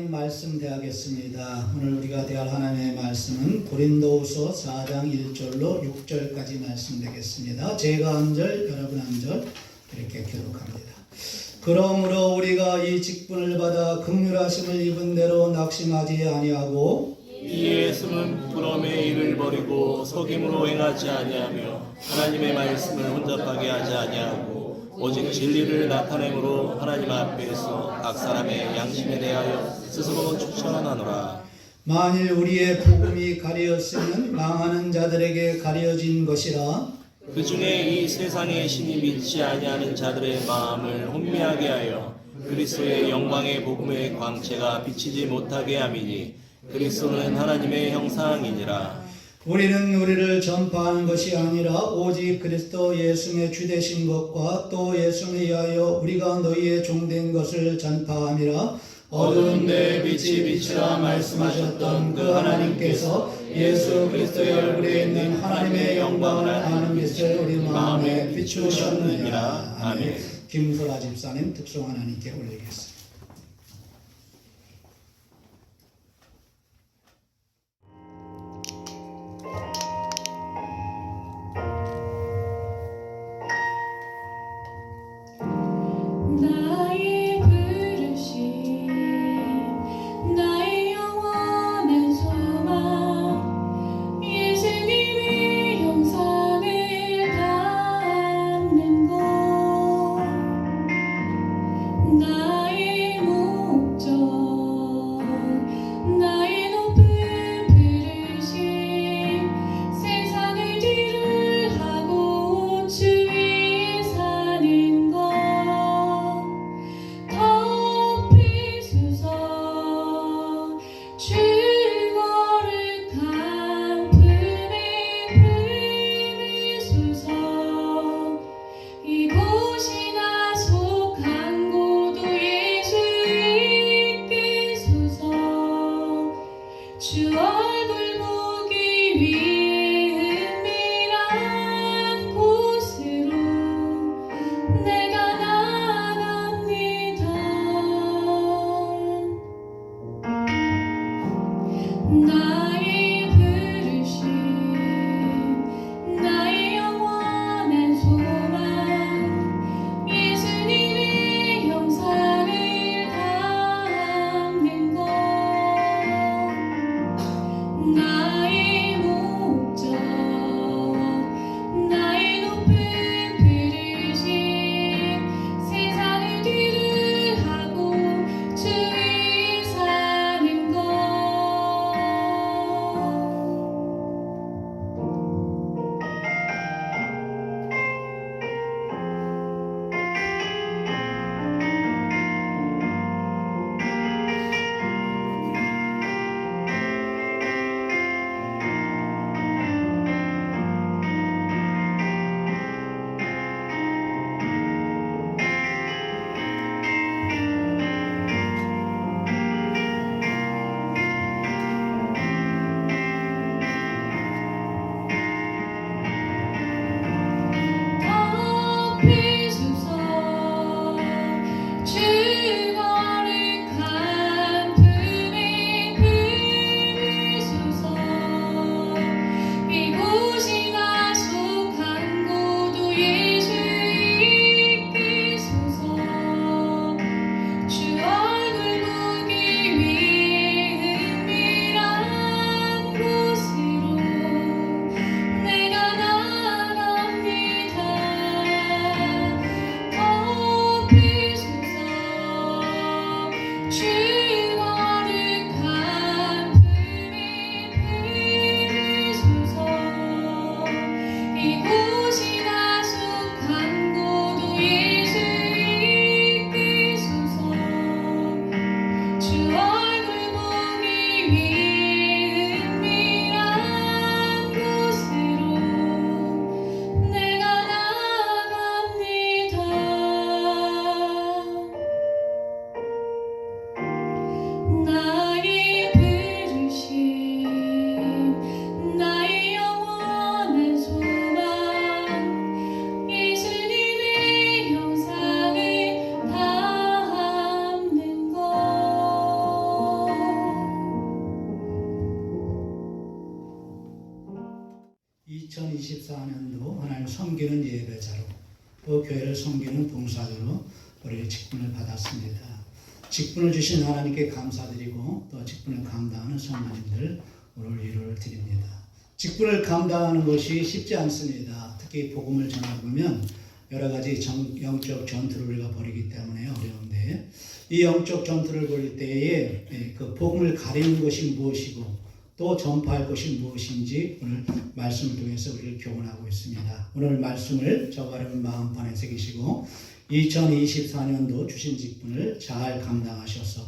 하나님 말씀 대하겠습니다. 오늘 우리가 대할 하나님의 말씀은 고린도후서 4장 1절로 6절까지 말씀 되겠습니다. 제가 한 절, 여러분 한 절 이렇게 교독합니다. 그러므로 우리가 이 직분을 받아 긍휼하심을 입은 대로 낙심하지 아니하고 이에 숨은 부끄러움의 일을 버리고 속임으로 행하지 아니하며 하나님의 말씀을 혼잡하게 하지 아니하고 오직 진리를 나타내므로 하나님 앞에서 각 사람의 양심에 대하여 스스로 추천하노라. 만일 우리의 복음이 가려졌으면 망하는 자들에게 가려진 것이라. 그 중에 이 세상의 신이 믿지 아니하는 자들의 마음을 혼미하게 하여 그리스도의 영광의 복음의 광채가 비치지 못하게 함이니 그리스도는 하나님의 형상이니라. 우리는 우리를 전파하는 것이 아니라 오직 그리스도 예수의 주되신 것과 또 예수를 위하여 우리가 너희의 종된 것을 전파함이라. 어두운 데 빛이 비치라 말씀하셨던 그 하나님께서 예수 그리스도의 얼굴에 있는 하나님의 영광을 아는 빛을 우리 마음에 비추셨느니라. 아멘. 김소라 집사님 특송 하나님께 올리겠습니다. 나의 영원한 소망 2024년도 하나님 섬기는 예배자로 또 교회를 섬기는 봉사자로 우리 직분을 받았습니다. 직분을 주신 하나님께 감사드리고 또 직분을 감당하는 성도님들 오늘 위로를 드립니다. 직분을 감당하는 것이 쉽지 않습니다. 특히 복음을 전하면 여러 가지 영적 전투를 우리가 벌이기 때문에 어려운데 이 영적 전투를 벌일 때에 그 복음을 가리는 것이 무엇이고 또 전파할 것이 무엇인지 오늘 말씀을 통해서 우리를 교훈하고 있습니다. 오늘 말씀을 저와 여러분 마음판에 새기시고 2024년도 주신 직분을 잘 감당하셔서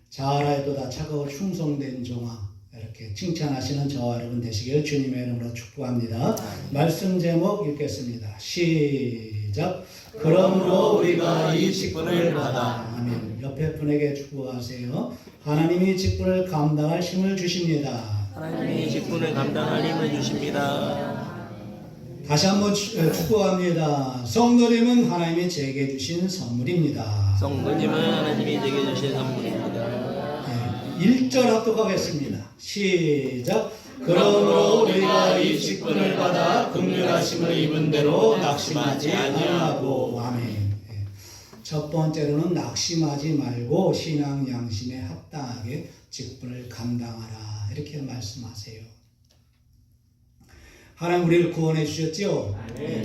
잘하여도다 차가워 충성된 종아 이렇게 칭찬하시는 저와 여러분 되시길 주님의 이름으로 축복합니다. 말씀 제목 읽겠습니다. 시작. 그러므로 우리가 이 직분을 받아. 아멘. 옆에 분에게 축복하세요. 하나님이 직분을 감당할 힘을 주십니다. 하나님이 직분을 감당할 힘을 주십니다. 다시 한번 축복합니다. 성도님은 하나님이 제게 주신 선물입니다. 성도님은 하나님이 제게 주신 선물입니다. 1절 합독하겠습니다. 시작. 그러므로 우리가 이 직분을 받아 긍휼하심을 입은 대로 낙심하지 아니하고. 아멘. 첫 번째로는 낙심하지 말고 신앙 양심에 합당하게 직분을 감당하라 이렇게 말씀하세요. 하나님 우리를 구원해 주셨죠?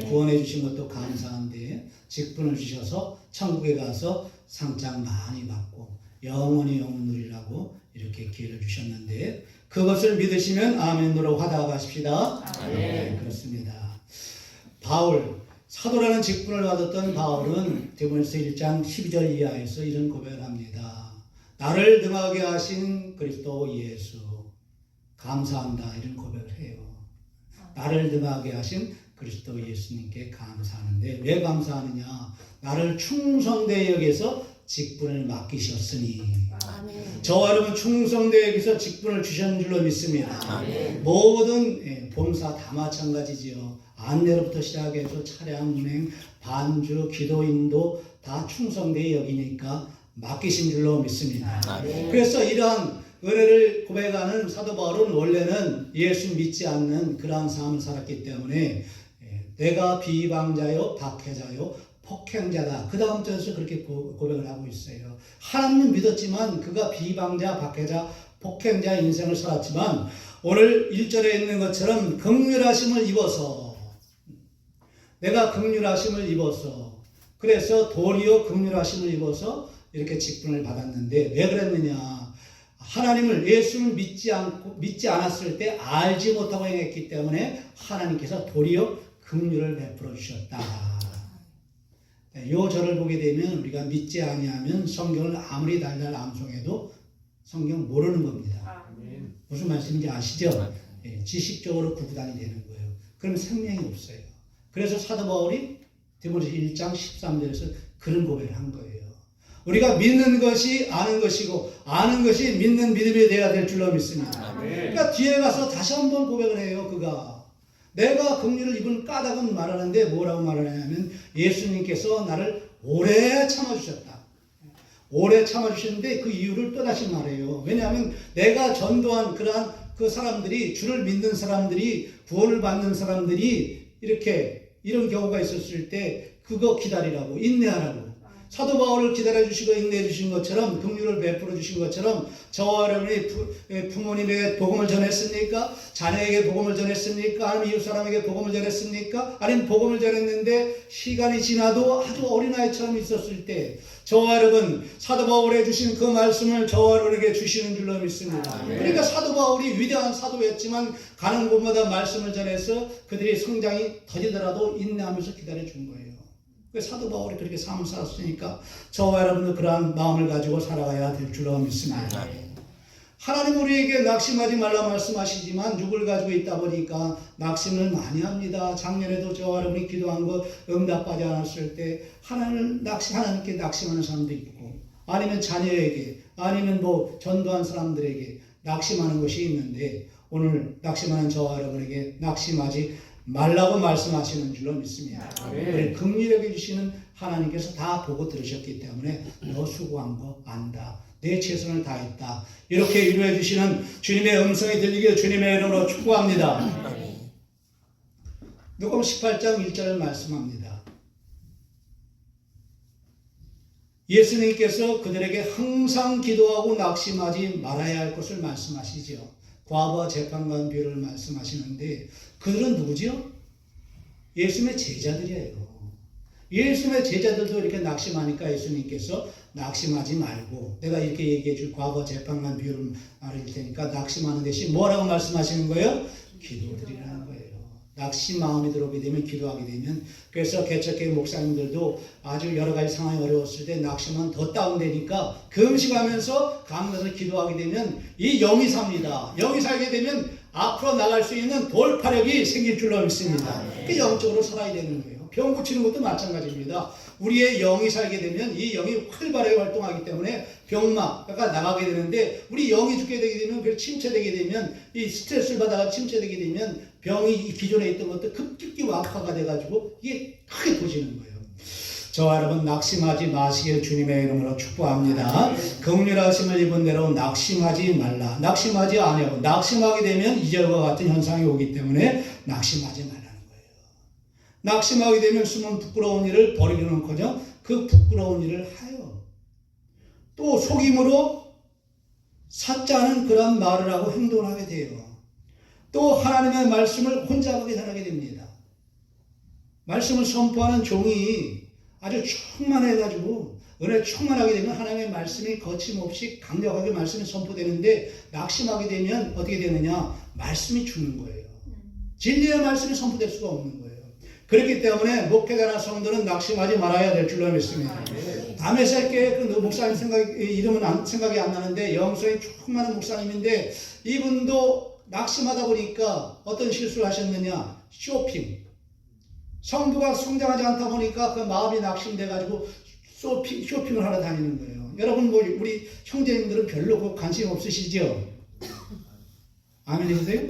구원해 주신 것도 감사한데 직분을 주셔서 천국에 가서 상장 많이 받고 영원히 영원 누리라고 이렇게 기회를 주셨는데 그것을 믿으시면 아멘으로 받아가십시다. 네, 그렇습니다. 바울 사도라는 직분을 받았던 바울은 디모데후서 1장 12절 이하에서 이런 고백을 합니다. 나를 능하게 하신 그리스도 예수 감사한다 이런 고백을 해요. 나를 능하게 하신 그리스도 예수님께 감사하는데 왜 감사하느냐? 나를 충성되이 여기서 직분을 맡기셨으니. 아멘. 저와 여러분 충성되이 여기서 직분을 주신 줄로 믿습니다. 아멘. 모든 봉사 다 마찬가지지요. 안내로부터 시작해서 차량 운행, 반주, 기도 인도 다 충성되이 여기니까 맡기신 줄로 믿습니다. 아멘. 그래서 이러한 은혜를 고백하는 사도 바울은 원래는 예수 믿지 않는 그러한 삶을 살았기 때문에 내가 비방자요, 박해자요, 폭행자다. 그 다음 절에서 그렇게 고백을 하고 있어요. 하나님은 믿었지만 그가 비방자, 박해자, 폭행자 인생을 살았지만 오늘 1절에 있는 것처럼 긍휼하심을 입어서 내가 긍휼하심을 입어서 그래서 도리어 긍휼하심을 입어서 이렇게 직분을 받았는데 왜 그랬느냐? 하나님을 예수를 믿지 않았을 때 알지 못하고 행했기 때문에 하나님께서 도리어 긍휼을 베풀어 주셨다. 이 절을 보게 되면 우리가 믿지 아니하면 성경을 아무리 달달 암송해도 성경 모르는 겁니다. 무슨 말씀인지 아시죠? 지식적으로 구구단이 되는 거예요. 그럼 생명이 없어요. 그래서 사도 바울이 디모데후서 1장 13절에서 그런 고백을 한 거예요. 우리가 믿는 것이 아는 것이고 아는 것이 믿는 믿음이 되어야 될 줄로 믿습니다. 그러니까 뒤에 가서 다시 한번 고백을 해요. 그가 내가 긍휼을 입은 까닭은 말하는데 뭐라고 말하냐면 예수님께서 나를 오래 참아주셨다. 오래 참아주셨는데 그 이유를 또다시 말해요. 왜냐하면 내가 전도한 그러한 그 사람들이 주를 믿는 사람들이 구원을 받는 사람들이 이렇게 이런 경우가 있었을 때 그거 기다리라고 인내하라고 사도 바울을 기다려주시고 인내해주신 것처럼 긍휼을 베풀어 주신 것처럼 저와 여러분이 부모님에게 복음을 전했습니까? 자녀에게 복음을 전했습니까? 아니면 이웃 사람에게 복음을 전했습니까? 아니면 복음을 전했는데 시간이 지나도 아주 어린아이처럼 있었을 때 저와 여러분 사도 바울에 주신 그 말씀을 저와 여러분에게 주시는 줄로 믿습니다. 그러니까 사도 바울이 위대한 사도였지만 가는 곳마다 말씀을 전해서 그들이 성장이 더디더라도 인내하면서 기다려준 거예요. 사도 바울이 그렇게 삶을 살았으니까 저와 여러분도 그러한 마음을 가지고 살아가야 될 줄로 믿습니다. 하나님 우리에게 낙심하지 말라 말씀하시지만 육을 가지고 있다 보니까 낙심을 많이 합니다. 작년에도 저와 여러분이 기도한 것 응답받지 않았을 때 하나님께 낙심하는 사람도 있고 아니면 자녀에게 아니면 뭐 전도한 사람들에게 낙심하는 것이 있는데 오늘 낙심하는 저와 여러분에게 낙심하지 말라고 말씀하시는 줄로 믿습니다. 우리 긍휼하게 주시는 하나님께서 다 보고 들으셨기 때문에 너 수고한 거 안다. 내 최선을 다했다. 이렇게 위로해 주시는 주님의 음성이 들리길 주님의 이름으로 축복합니다. 누가복음 18장 1절을 말씀합니다. 예수님께서 그들에게 항상 기도하고 낙심하지 말아야 할 것을 말씀하시죠. 과부와 재판관 비유를 말씀하시는데 그들은 누구죠? 예수님의 제자들이에요. 예수님의 제자들도 이렇게 낙심하니까 예수님께서 낙심하지 말고, 내가 이렇게 얘기해 줄 과부와 재판관 비유를 말할 테니까 낙심하는 대신 뭐라고 말씀하시는 거예요? 기도드리라는 거예요. 낙심 마음이 들어오게 되면, 기도하게 되면. 그래서 개척교회 목사님들도 아주 여러 가지 상황이 어려웠을 때 낙심은 더 다운되니까 금식하면서 가면서 기도하게 되면 이 영이 삽니다. 영이 살게 되면 앞으로 나갈 수 있는 돌파력이 생길 줄로 믿습니다. 그 영적으로 살아야 되는 거예요. 병 고치는 것도 마찬가지입니다. 우리의 영이 살게 되면 이 영이 활발하게 활동하기 때문에 병마가 나가게 되는데, 우리 영이 죽게 되게 되면, 그 침체되게 되면, 이 스트레스를 받아가 침체되게 되면 병이 기존에 있던 것도 급격히 악화가 돼가지고 이게 크게 도지는 거예요. 저와 여러분 낙심하지 마시길 주님의 이름으로 축복합니다. 긍휼하심을 입은 대로 낙심하지 말라. 낙심하지 아니하고, 낙심하게 되면 이절과 같은 현상이 오기 때문에 낙심하지 말라는 거예요. 낙심하게 되면 숨은 부끄러운 일을 버리기는커녕 그 부끄러운 일을 하여 또 속임으로 사짜는 그런 말을 하고 행동을 하게 돼요. 또 하나님의 말씀을 혼잡하게 전하게 됩니다. 말씀을 선포하는 종이 아주 충만해가지고 은혜 충만하게 되면 하나님의 말씀이 거침없이 강력하게 말씀이 선포되는데, 낙심하게 되면 어떻게 되느냐? 말씀이 죽는 거예요. 진리의 말씀이 선포될 수가 없는 거예요. 그렇기 때문에 목회자나 성도는 낙심하지 말아야 될 줄로 믿습니다. 다메섹의 그 목사님 이름은 생각이 안 나는데 영성이 충만한 목사님인데, 이분도 낙심하다 보니까 어떤 실수를 하셨느냐? 쇼핑. 성도가 성장하지 않다 보니까 그 마음이 낙심돼가지고 쇼핑을 하러 다니는 거예요. 여러분, 뭐 우리 형제님들은 별로 관심 없으시죠? 아멘이세요?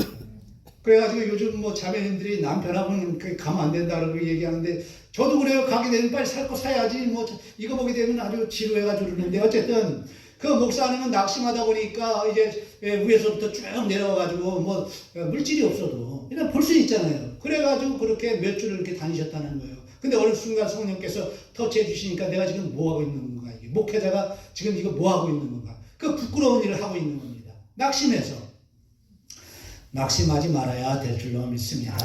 그래가지고 요즘 뭐 자매님들이 남편하고는 가면 안 된다고 얘기하는데, 저도 그래요. 가게 되면 빨리 살 거 사야지. 뭐 이거 보게 되면 아주 지루해가지고 그러는데, 어쨌든 그 목사님은 낙심하다 보니까 이제 위에서부터 쭉 내려와가지고 뭐 물질이 없어도 그냥 볼 수 있잖아요. 그래가지고 그렇게 몇 주를 이렇게 다니셨다는 거예요. 근데 어느 순간 성령께서 터치해 주시니까 내가 지금 뭐 하고 있는 건가? 이게 목회자가 지금 이거 뭐 하고 있는 건가? 그 부끄러운 일을 하고 있는 겁니다. 낙심해서. 낙심하지 말아야 될 줄로 믿습니다.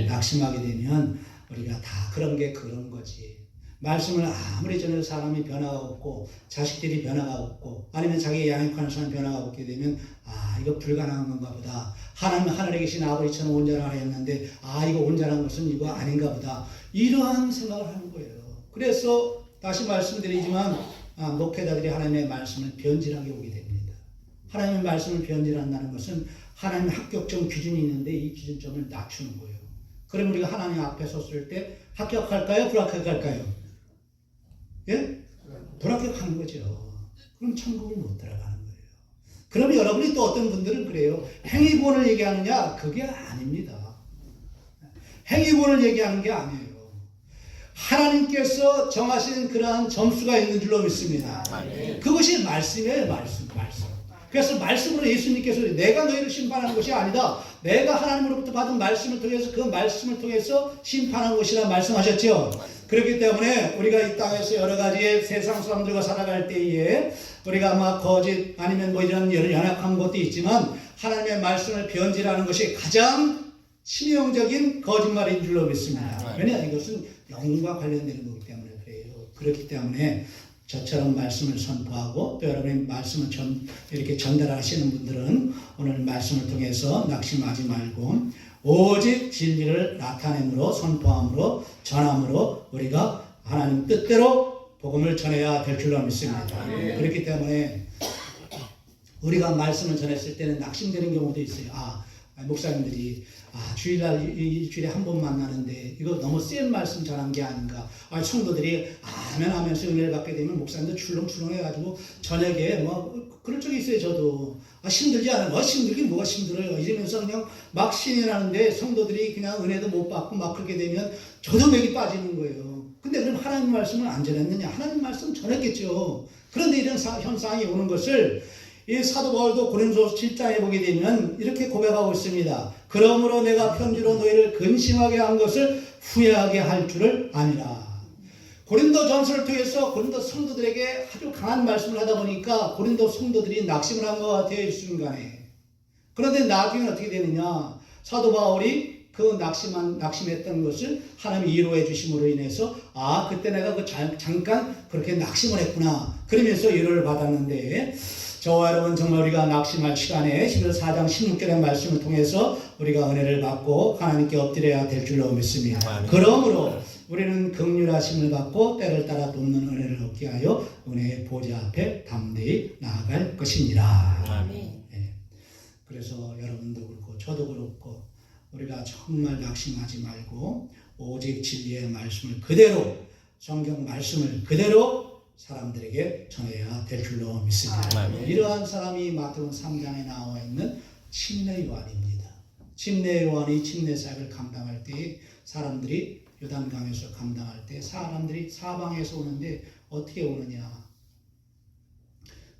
낙심하게 되면 우리가 다 그런 게 그런 거지. 말씀을 아무리 전해도 사람이 변화가 없고, 자식들이 변화가 없고, 아니면 자기 양육하는 사람이 변화가 없게 되면, 이거 불가능한 건가 보다. 하나님 하늘에 계신 아버지처럼 온전하였는데, 이거 온전한 것은 이거 아닌가 보다. 이러한 생각을 하는 거예요. 그래서 다시 말씀드리지만 목회자들이 하나님의 말씀을 변질하게 오게 됩니다. 하나님의 말씀을 변질한다는 것은 하나님의 합격점 기준이 있는데 이 기준점을 낮추는 거예요. 그럼 우리가 하나님 앞에 섰을 때 합격할까요? 불합격할까요? 예? 불합격하는 거죠. 그럼 천국을 못 들어가는 거예요. 그럼 여러분이 또 어떤 분들은 그래요. 행위본을 얘기하느냐? 그게 아닙니다. 행위본을 얘기하는 게 아니에요. 하나님께서 정하신 그러한 점수가 있는 줄로 믿습니다. 그것이 말씀이에요. 말씀. 그래서 말씀으로 예수님께서 내가 너희를 심판하는 것이 아니다. 내가 하나님으로부터 받은 말씀을 통해서 그 말씀을 통해서 심판한 것이라 말씀하셨죠. 그렇기 때문에 우리가 이 땅에서 여러 가지의 세상 사람들과 살아갈 때에 우리가 아마 거짓 아니면 뭐 이런 연약한 것도 있지만 하나님의 말씀을 변질하는 것이 가장 치명적인 거짓말인 줄로 믿습니다. 왜냐? 이것은 영과 관련되는 거기 때문에 그래요. 그렇기 때문에 저처럼 말씀을 선포하고 또 여러분의 말씀을 이렇게 전달하시는 분들은 오늘 말씀을 통해서 낙심하지 말고 오직 진리를 나타냄으로, 선포함으로, 전함으로 우리가 하나님 뜻대로 복음을 전해야 될 줄로 믿습니다. 그렇기 때문에 우리가 말씀을 전했을 때는 낙심되는 경우도 있어요. 목사님들이 주일날 일주일에 한 번 만나는데 이거 너무 센 말씀 전한 게 아닌가. 성도들이 아멘 하면서 은혜를 받게 되면 목사님도 출렁출렁해가지고 저녁에 뭐 그럴 적이 있어요. 저도 힘들지 않아요. 힘들긴 뭐가 힘들어요. 이러면서 그냥 막 신이 나는데 성도들이 그냥 은혜도 못 받고 막 그렇게 되면 저도 맥이 빠지는 거예요. 근데 그럼 하나님 말씀을 안 전했느냐? 하나님 말씀 전했겠죠. 그런데 이런 현상이 오는 것을 이 사도 바울도 고린도서 7장에 보게 되면 이렇게 고백하고 있습니다. 그러므로 내가 편지로 너희를 근심하게 한 것을 후회하게 할 줄을 아니라. 고린도 전서를 통해서 고린도 성도들에게 아주 강한 말씀을 하다 보니까 고린도 성도들이 낙심을 한 것 같아요. 이 순간에. 그런데 나중에 어떻게 되느냐. 사도 바울이 그 낙심했던 것을 하나님이 위로해 주심으로 인해서 그때 내가 잠깐 그렇게 낙심을 했구나. 그러면서 위로를 받았는데 저와 여러분 정말 우리가 낙심할 시간에 11월 4장 16절의 말씀을 통해서 우리가 은혜를 받고 하나님께 엎드려야 될 줄로 믿습니다. 그러므로 우리는 긍휼하심을 받고 때를 따라 돕는 은혜를 얻게 하여 은혜의 보좌 앞에 담대히 나아갈 것이니라. 네. 그래서 여러분도 그렇고 저도 그렇고 우리가 정말 낙심하지 말고 오직 진리의 말씀을 그대로 성경 말씀을 그대로 사람들에게 전해야 될 줄로 믿습니다. 이러한 사람이 마태복음 3장에 나와 있는 침례 요한입니다. 침례 요한이 침례 사역을 감당할 때 사람들이 요단강에서 감당할 때 사람들이 사방에서 오는데 어떻게 오느냐.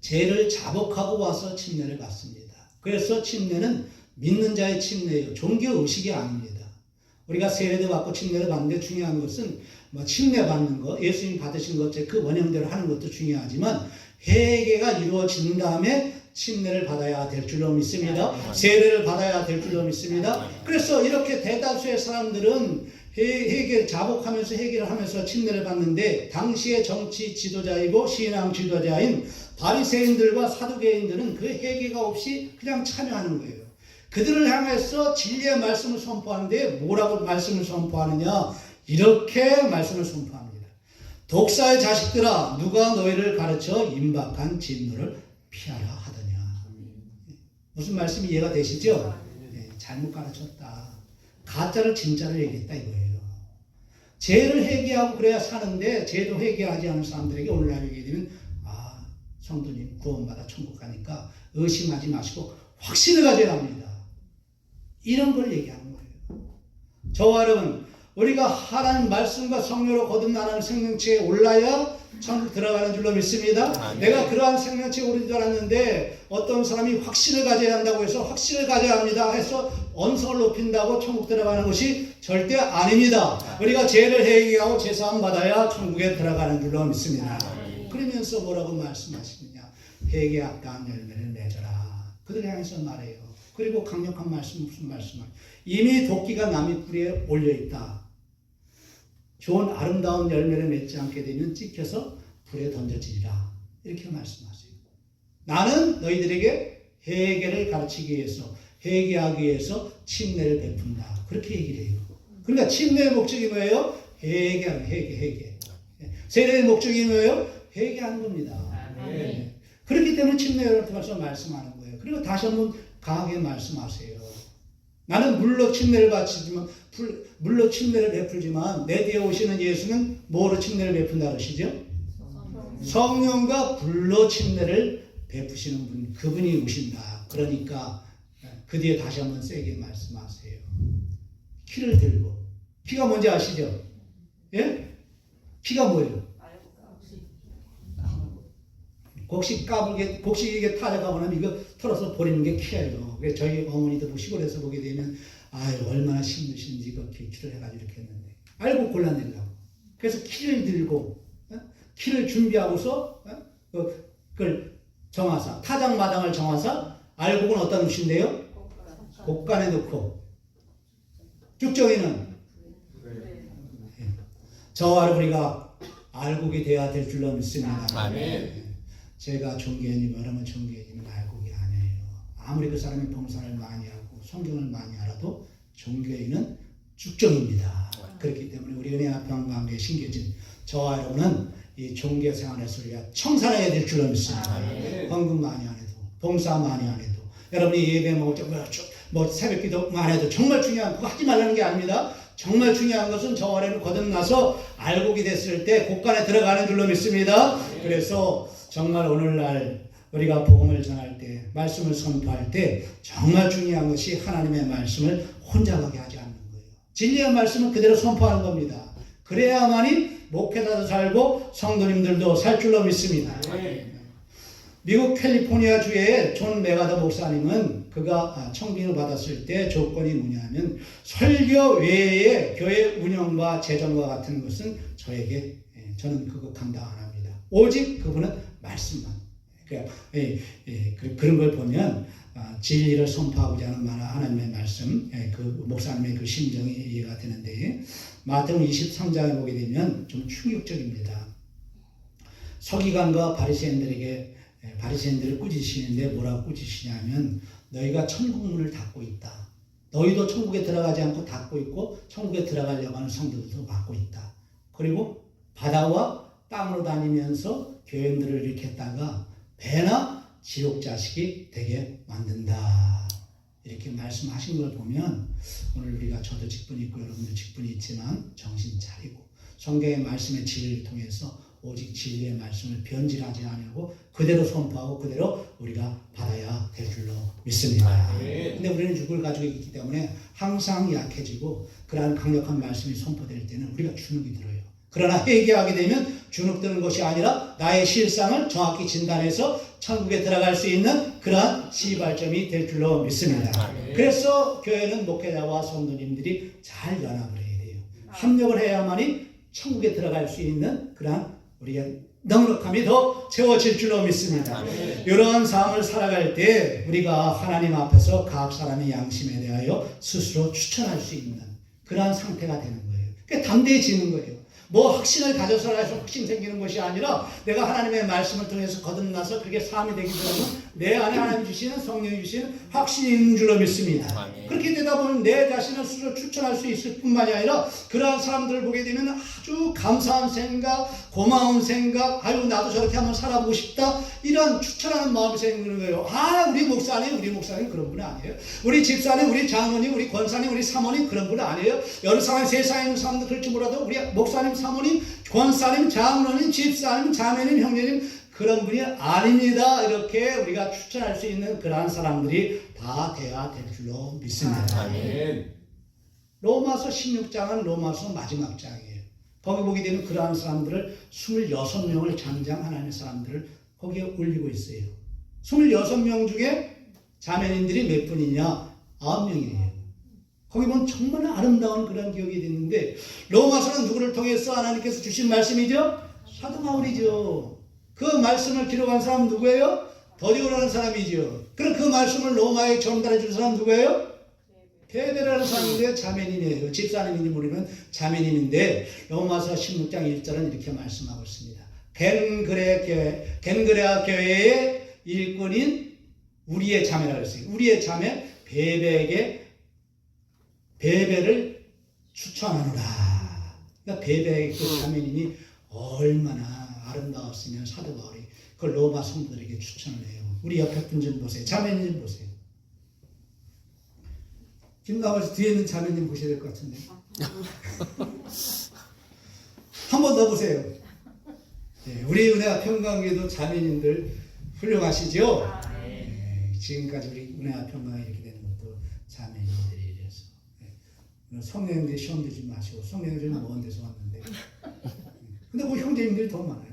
죄를 자복하고 와서 침례를 받습니다. 그래서 침례는 믿는 자의 침례예요. 종교 의식이 아닙니다. 우리가 세례도 받고 침례를 받는데 중요한 것은 침례 받는 거, 예수님 받으신 것, 그 원형대로 하는 것도 중요하지만 회개가 이루어진 다음에 침례를 받아야 될 줄로 믿습니다. 세례를 받아야 될 줄로 믿습니다. 그래서 이렇게 대다수의 사람들은 회개를 자복하면서 회개를 하면서 침례를 받는데 당시의 정치 지도자이고 신앙 지도자인 바리새인들과 사두개인들은 그 회개가 없이 그냥 참여하는 거예요. 그들을 향해서 진리의 말씀을 선포하는데 뭐라고 말씀을 선포하느냐? 이렇게 말씀을 선포합니다. 독사의 자식들아, 누가 너희를 가르쳐 임박한 진노를 피하라 하더냐. 무슨 말씀이 이해가 되시죠? 네, 잘못 가르쳤다. 가짜를 진짜를 얘기했다 이거예요. 죄를 회개하고 그래야 사는데 죄도 회개하지 않은 사람들에게 오늘날 얘기해 되면 성도님 구원받아 천국 가니까 의심하지 마시고 확신을 가져야 합니다. 이런 걸 얘기하는 거예요. 저와 여러분, 우리가 하나님 말씀과 성령으로 거듭나는 생명체에 올라야 천국 들어가는 줄로 믿습니다. 내가 그러한 생명체에 오르지 않았는데 어떤 사람이 확신을 가져야 한다고 해서 확신을 가져야 합니다 해서 언성을 높인다고 천국 들어가는 것이 절대 아닙니다. 우리가 죄를 회개하고 제사함 받아야 천국에 들어가는 줄로 믿습니다. 그러면서 뭐라고 말씀하시느냐. 회개 합당한 열매를 맺어라. 그들 향해서 말해요. 그리고 강력한 말씀, 무슨 말씀을? 이미 도끼가 나무 뿌리에 올려있다. 좋은 아름다운 열매를 맺지 않게 되면 찍혀서 불에 던져지리라. 이렇게 말씀하세요. 나는 너희들에게 회개를 가르치기 위해서, 회개하기 위해서 침례를 베푼다. 그렇게 얘기를 해요. 그러니까 침례의 목적이 뭐예요? 회개하는, 회개. 세례의 목적이 뭐예요? 회개하는 겁니다. 네. 그렇기 때문에 침례를 통해서 말씀하는 거예요. 그리고 다시 한번 강하게 말씀하세요. 나는 물로 침례를 바치지만, 물로 침례를 베풀지만 내 뒤에 오시는 예수는 뭐로 침례를 베푼다 그러시죠? 성령과 불로 침례를 베푸시는 분, 그분이 오신다. 그러니까 그 뒤에 다시 한번 세게 말씀하세요. 키를 들고. 키가 뭔지 아시죠? 예? 키가 뭐예요? 곡식에게 타져가거나 이거 털어서 버리는 게 키예요. 그래서 저희 어머니도 시골에서 보게 되면 얼마나 힘드신지 그 키를 해가지고 이렇게 했는데 알고 골라내려고. 그래서 키를 들고 키를 준비하고서 그걸 정하사 타작마당을 정하사 알곡은 어디다 놓으신대요? 곡간에 넣고 쭉정이는 저와 우리가 알곡이 되어야 될 줄로 믿습니다. 아멘. 제가 종교인이 뭐라면 종교인은 알곡이 아니에요. 아무리 그 사람이 봉사를 많이 하고 성경을 많이 알아도 종교인은 쭉정입니다. 그렇기 때문에 우리 은혜 앞방 가운데 심겨진 저와 여러분은 이 종교 생활에서 우리가 청산해야 될 줄로 믿습니다. 헌금 많이 안 해도 봉사 많이 안 해도 여러분이 예배 먹을 때 새벽 기도만 해도 정말 중요한 그거 하지 말라는 게 아닙니다. 정말 중요한 것은 저와 여러분이 거듭나서 알곡이 됐을 때 곳간에 들어가는 줄로 믿습니다. 그래서 정말 오늘날 우리가 복음을 전할 때 말씀을 선포할 때 정말 중요한 것이 하나님의 말씀을 혼자 가게 하지 않는 거예요. 진리의 말씀은 그대로 선포하는 겁니다. 그래야만이 목회자도 살고 성도님들도 살 줄로 믿습니다. 미국 캘리포니아 주의 존 메가더 목사님은 그가 청빙을 받았을 때 조건이 뭐냐면 설교 외에 교회 운영과 재정과 같은 것은 저는 그거 감당 안 합니다. 오직 그분은 말씀만. 그런 걸 보면 진리를 선포하고자 하는 하나님의 말씀, 그 목사님의 그 심정이 이해가 되는데 마태복음 23장에 보게 되면 좀 충격적입니다. 서기관과 바리새인들을 꾸짖으시는데 뭐라고 꾸짖으시냐면 너희가 천국문을 닫고 있다. 너희도 천국에 들어가지 않고 닫고 있고 천국에 들어가려고 하는 성도들도 막고 있다. 그리고 바다와 땅으로 다니면서 교인들을 일으켰다가 배나 지옥 자식이 되게 만든다. 이렇게 말씀하신 걸 보면 오늘 우리가 저도 직분이 있고 여러분도 직분이 있지만 정신 차리고 성경의 말씀의 진리를 통해서 오직 진리의 말씀을 변질하지 않으려고 그대로 선포하고 그대로 우리가 받아야 될 줄로 믿습니다. 근데 우리는 육을 가지고 있기 때문에 항상 약해지고 그러한 강력한 말씀이 선포될 때는 우리가 주눅이 들어요. 그러나 회개하게 되면 주눅 드는 것이 아니라 나의 실상을 정확히 진단해서 천국에 들어갈 수 있는 그러한 시발점이 될 줄로 믿습니다. 그래서 교회는 목회자와 성도님들이 잘 연합을 해야 돼요. 합력을 해야만이 천국에 들어갈 수 있는 그러한 우리의 넉넉함이 더 채워질 줄로 믿습니다. 이러한 삶을 살아갈 때 우리가 하나님 앞에서 각 사람의 양심에 대하여 스스로 추천할 수 있는 그러한 상태가 되는 거예요. 그러니까 담대해지는 거예요. 뭐 확신을 가져서 해서 확신 생기는 것이 아니라 내가 하나님의 말씀을 통해서 거듭나서 그게 삶이 되기 전에 내 안에 하나님 주시는 성령이 주시는 확신이 있는 줄로 믿습니다. 그렇게 되다 보면 내 자신을 스스로 추천할 수 있을 뿐만이 아니라 그러한 사람들을 보게 되면 아주 감사한 생각, 고마운 생각, 아유 나도 저렇게 한번 살아보고 싶다 이런 추천하는 마음이 생기는 거예요. 우리 목사님 그런 분 아니에요. 우리 집사님, 우리 장모님, 우리 권사님, 우리 사모님 그런 분 아니에요. 여러 사람 세상에 있는 사람들 그럴지 몰라도 우리 목사님, 사모님, 권사님, 장로님, 집사님, 자매님, 형제님 그런 분이 아닙니다. 이렇게 우리가 추천할 수 있는 그러한 사람들이 다 돼야 될 줄로 믿습니다. 아멘. 로마서 16장은 로마서 마지막 장이에요. 거기 보게 되면 그러한 사람들을 26명을 장장 하나님의 사람들을 거기에 올리고 있어요. 26명 중에 자매님들이 몇 분이냐? 9명이에요. 거기 보면 정말 아름다운 그런 기억이 있는데 로마서는 누구를 통해서 하나님께서 주신 말씀이죠? 사도 바울이죠. 그 말씀을 기록한 사람 누구예요? 더디오라는 사람이죠. 그럼 그 말씀을 로마에 전달해 준 사람 누구예요? 베베라는 사람인데 자매님이에요. 집사님인지 모르면 자매님인데 로마서 16장 1절은 이렇게 말씀하고 있습니다. 겐그레아 교회의 일꾼인 우리의 자매라고 했어요. 우리의 자매 베베에게 베베를 추천하노라. 그러니까 베베의 그 자매님이 얼마나 아름다웠으면 사도 바울이 그 로마 성도들에게 추천을 해요. 우리 옆에 분 좀 보세요. 자매님 좀 보세요. 김나버스 뒤에 있는 자매님 보셔야 될 것 같은데. 한 번 더 보세요. 네, 우리 은혜와 평강교회도 자매님들 훌륭하시죠? 네, 지금까지 우리 은혜와 평강이 이렇게 되는 것도 자매님들이라서. 네, 성령님들 시험 들지 마시고 성령님들은 먼 데서 왔는데. 근데 그 형제님들이 더 많아요.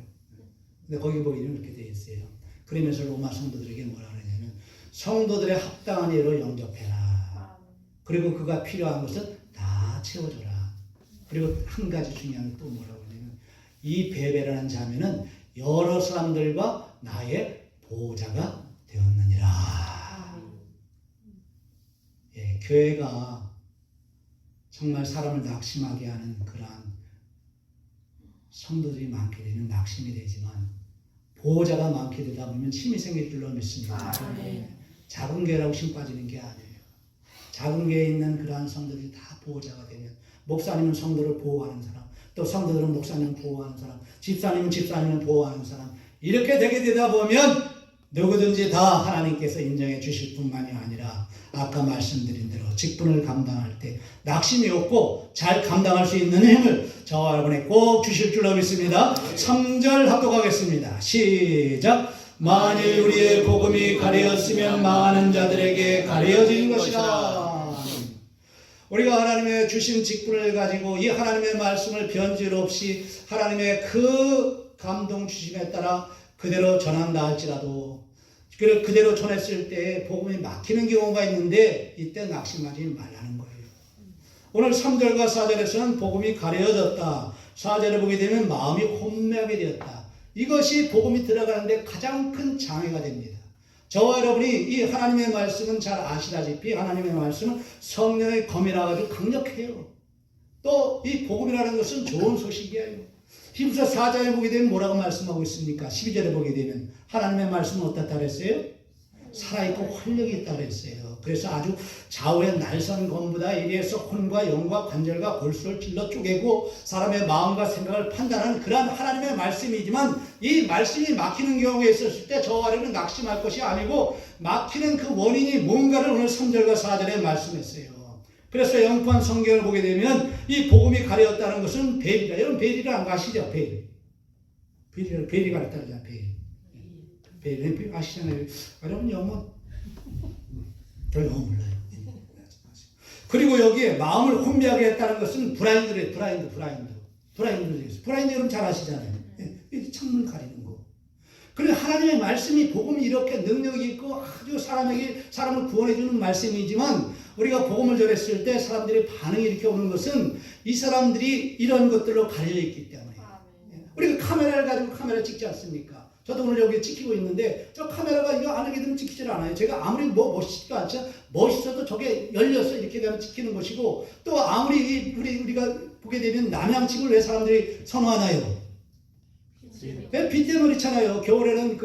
근데 거기 보기는 이렇게 되어 있어요. 그러면서 로마 성도들에게 뭐라 하느냐면 성도들의 합당한 예로 영접해라. 그리고 그가 필요한 것은 다 채워줘라. 그리고 한 가지 중요한 게 또 뭐라고 하냐면 이 베베라는 자매는 여러 사람들과 나의 보호자가 되었느니라. 예, 교회가 정말 사람을 낙심하게 하는 그러한 성도들이 많게 되면 낙심이 되지만 보호자가 많게 되다 보면 힘이 생길 줄로 믿습니다. 작은 교회라고 힘 빠지는 게 아니에요. 작은 교회에 있는 그러한 성도들이 다 보호자가 되면 목사님은 성도를 보호하는 사람, 또 성도들은 목사님을 보호하는 사람, 집사님은 집사님을 보호하는 사람 이렇게 되게 되다 보면 누구든지 다 하나님께서 인정해 주실 뿐만이 아니라 아까 말씀드린 대로 직분을 감당할 때 낙심이 없고 잘 감당할 수 있는 힘을 저와 여러분에 꼭 주실 줄로 믿습니다. 3절 합독하겠습니다. 시작. 만일 우리의 복음이 가려졌으면 망하는 자들에게 가려진 것이다. 우리가 하나님의 주신 직분을 가지고 이 하나님의 말씀을 변질 없이 하나님의 그 감동 주심에 따라 그대로 전한다 할지라도 그대로 전했을 때 복음이 막히는 경우가 있는데 이때 낙심하지 말라는 거예요. 오늘 3절과 4절에서는 복음이 가려졌다. 4절에 보게 되면 마음이 혼미하게 되었다. 이것이 복음이 들어가는데 가장 큰 장애가 됩니다. 저와 여러분이 이 하나님의 말씀은 잘 아시다시피 하나님의 말씀은 성령의 검이라 가지고 강력해요. 또 이 복음이라는 것은 좋은 소식이에요. 히브리서 4장에 보게 되면 뭐라고 말씀하고 있습니까? 12절에 보게 되면 하나님의 말씀은 어떻다 그랬어요? 살아있고 활력이 있다 그랬어요. 그래서 아주 좌우의 날선 검보다 이리에서 혼과 영과 관절과 골수를 찔러 쪼개고 사람의 마음과 생각을 판단하는 그러한 하나님의 말씀이지만 이 말씀이 막히는 경우가 있었을 때 저와 여러분은 낙심할 것이 아니고 막히는 그 원인이 뭔가를 오늘 3절과 4절에 말씀했어요. 그래서 영판 성경을 보게 되면 이 복음이 가려졌다는 것은 베일이다. 여러분 베일을 안 가시죠? 베일이 가렸다는 거잖아요. 베일 아시잖아요. 여러분 영어 저 영어 몰라요. 그리고 여기에 마음을 혼미하게 했다는 것은 브라인드래요. 브라인드 여러분 잘 아시잖아요. 이 창문 가리는 거. 그런데 하나님의 말씀이 복음이 이렇게 능력이 있고 아주 사람을 구원해주는 말씀이지만 우리가 복음을 전했을 때 사람들이 반응이 이렇게 오는 것은 이 사람들이 이런 것들로 가려있기 때문에. 우리가 카메라를 가지고 카메라 찍지 않습니까? 저도 오늘 여기 찍히고 있는데 저 카메라가 이거 안 하게 되면 찍히질 않아요. 제가 아무리 멋있지가 않죠. 멋있어도 저게 열려서 이렇게 되면 찍히는 것이고 또 아무리 우리가 보게 되면 남양집을 왜 사람들이 선호하나요? 빛 때문에 그렇잖아요. 겨울에는